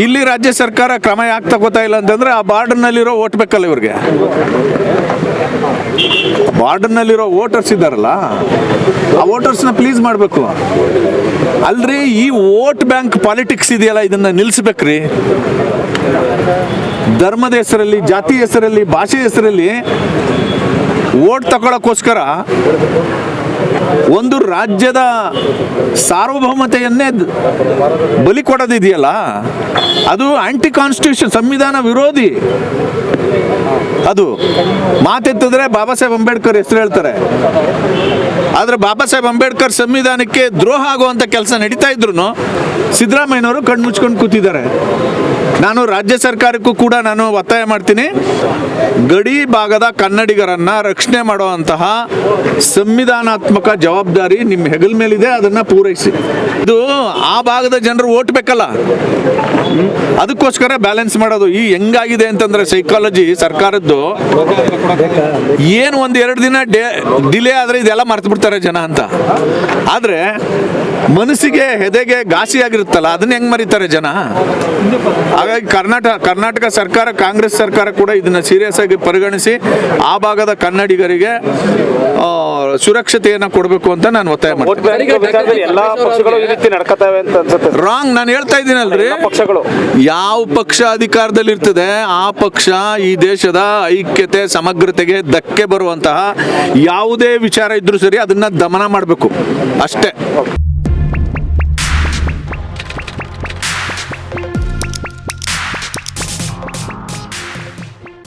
ಇಲ್ಲಿ ರಾಜ್ಯ ಸರ್ಕಾರ ಕ್ರಮ ಯಾಕೆ ತಗೋತಾ ಇಲ್ಲ ಅಂತಂದ್ರೆ ಆ ಬಾರ್ಡರ್ನಲ್ಲಿರೋ ಓಟ್ ಬೇಕಲ್ಲ ಇವ್ರಿಗೆ. ಬಾರ್ಡರ್ನಲ್ಲಿರೋ ವೋಟರ್ಸ್ ಇದ್ದಾರಲ್ಲ, ಆ ವೋಟರ್ಸ್ನ ಪ್ಲೀಸ್ ಮಾಡಬೇಕು ಅಲ್ರಿ. ಈ ವೋಟ್ ಬ್ಯಾಂಕ್ ಪಾಲಿಟಿಕ್ಸ್ ಇದೆಯಲ್ಲ, ಇದನ್ನ ನಿಲ್ಲಿಸ್ಬೇಕ್ರಿ. ಧರ್ಮದ ಹೆಸರಲ್ಲಿ, ಜಾತಿ ಹೆಸರಲ್ಲಿ, ಭಾಷೆ ಹೆಸರಲ್ಲಿ ವೋಟ್ ತಗೊಳ್ಳೋಕ್ಕೋಸ್ಕರ ಒಂದು ರಾಜ್ಯದ ಸಾರ್ವಭೌಮತೆಯನ್ನೇ ಬಲಿ ಕೊಡೋದಿದೆಯಲ್ಲ, ಅದು ಆಂಟಿ ಕಾನ್ಸ್ಟಿಟ್ಯೂಷನ್, ಸಂವಿಧಾನ ವಿರೋಧಿ. ಅದು ಮಾತೆತ್ತಿದ್ರೆ ಬಾಬಾ ಸಾಹೇಬ್ ಅಂಬೇಡ್ಕರ್ ಹೆಸರು ಹೇಳ್ತಾರೆ. ಆದರೆ ಬಾಬಾ ಸಾಹೇಬ್ ಅಂಬೇಡ್ಕರ್ ಸಂವಿಧಾನಕ್ಕೆ ದ್ರೋಹ ಆಗುವಂಥ ಕೆಲಸ ನಡೀತಾ ಇದ್ರು ಸಿದ್ದರಾಮಯ್ಯನವರು ಕಣ್ಣು ಮುಚ್ಕೊಂಡು ಕೂತಿದ್ದಾರೆ. ನಾನು ರಾಜ್ಯ ಸರ್ಕಾರಕ್ಕೂ ಕೂಡ ನಾನು ಒತ್ತಾಯ ಮಾಡ್ತೀನಿ, ಗಡಿ ಭಾಗದ ಕನ್ನಡಿಗರನ್ನ ರಕ್ಷಣೆ ಮಾಡುವಂತಹ ಸಂವಿಧಾನಾತ್ಮಕ ಜವಾಬ್ದಾರಿ ನಿಮ್ಮ ಹೆಗಲ ಮೇಲಿದೆ, ಅದನ್ನ ಪೂರೈಸಿ. ಇದು ಆ ಭಾಗದ ಜನರು ಓಟ್ ಬೇಕಲ್ಲ, ಅದಕ್ಕೋಸ್ಕರ ಬ್ಯಾಲೆನ್ಸ್ ಮಾಡೋದು. ಈ ಹೆಂಗಾಗಿದೆ ಅಂತಂದ್ರೆ ಸೈಕಾಲಜಿ ಸರ್ಕಾರದ್ದು, ಏನು ಒಂದು 2 ದಿನ ಡಿಲೇ ಆದ್ರೆ ಇದೆಲ್ಲ ಮರ್ತು ಬಿಡ್ತಾರೆ ಜನ ಅಂತ. ಆದ್ರೆ ಮನಸ್ಸಿಗೆ ಹೆದೆಗೆ ಘಾಸಿ ಆಗಿರುತ್ತಲ್ಲ, ಅದನ್ನ ಹೆಂಗ್ ಮರಿತಾರೆ ಜನ. ಹಾಗಾಗಿ ಕರ್ನಾಟಕ ಸರ್ಕಾರ, ಕಾಂಗ್ರೆಸ್ ಸರ್ಕಾರ ಕೂಡ ಇದನ್ನ ಸೀರಿಯಸ್ ಆಗಿ ಪರಿಗಣಿಸಿ ಆ ಭಾಗದ ಕನ್ನಡಿಗರಿಗೆ ಸುರಕ್ಷತೆಯನ್ನ ಕೊಡಬೇಕು ಅಂತ ನಾನು ಒತ್ತಾಯ ಮಾಡ್ತೀನಿ. ರಾಂಗ್, ನಾನು ಹೇಳ್ತಾ ಇದ್ದೀನಲ್ರಿ, ಯಾವ ಪಕ್ಷ ಅಧಿಕಾರದಲ್ಲಿ ಇರ್ತದೆ ಆ ಪಕ್ಷ ಈ ದೇಶದ ಐಕ್ಯತೆ ಸಮಗ್ರತೆಗೆ ಧಕ್ಕೆ ಬರುವಂತಹ ಯಾವುದೇ ವಿಚಾರ ಇದ್ರೂ ಸರಿ ಅದನ್ನ ದಮನ ಮಾಡಬೇಕು ಅಷ್ಟೇ.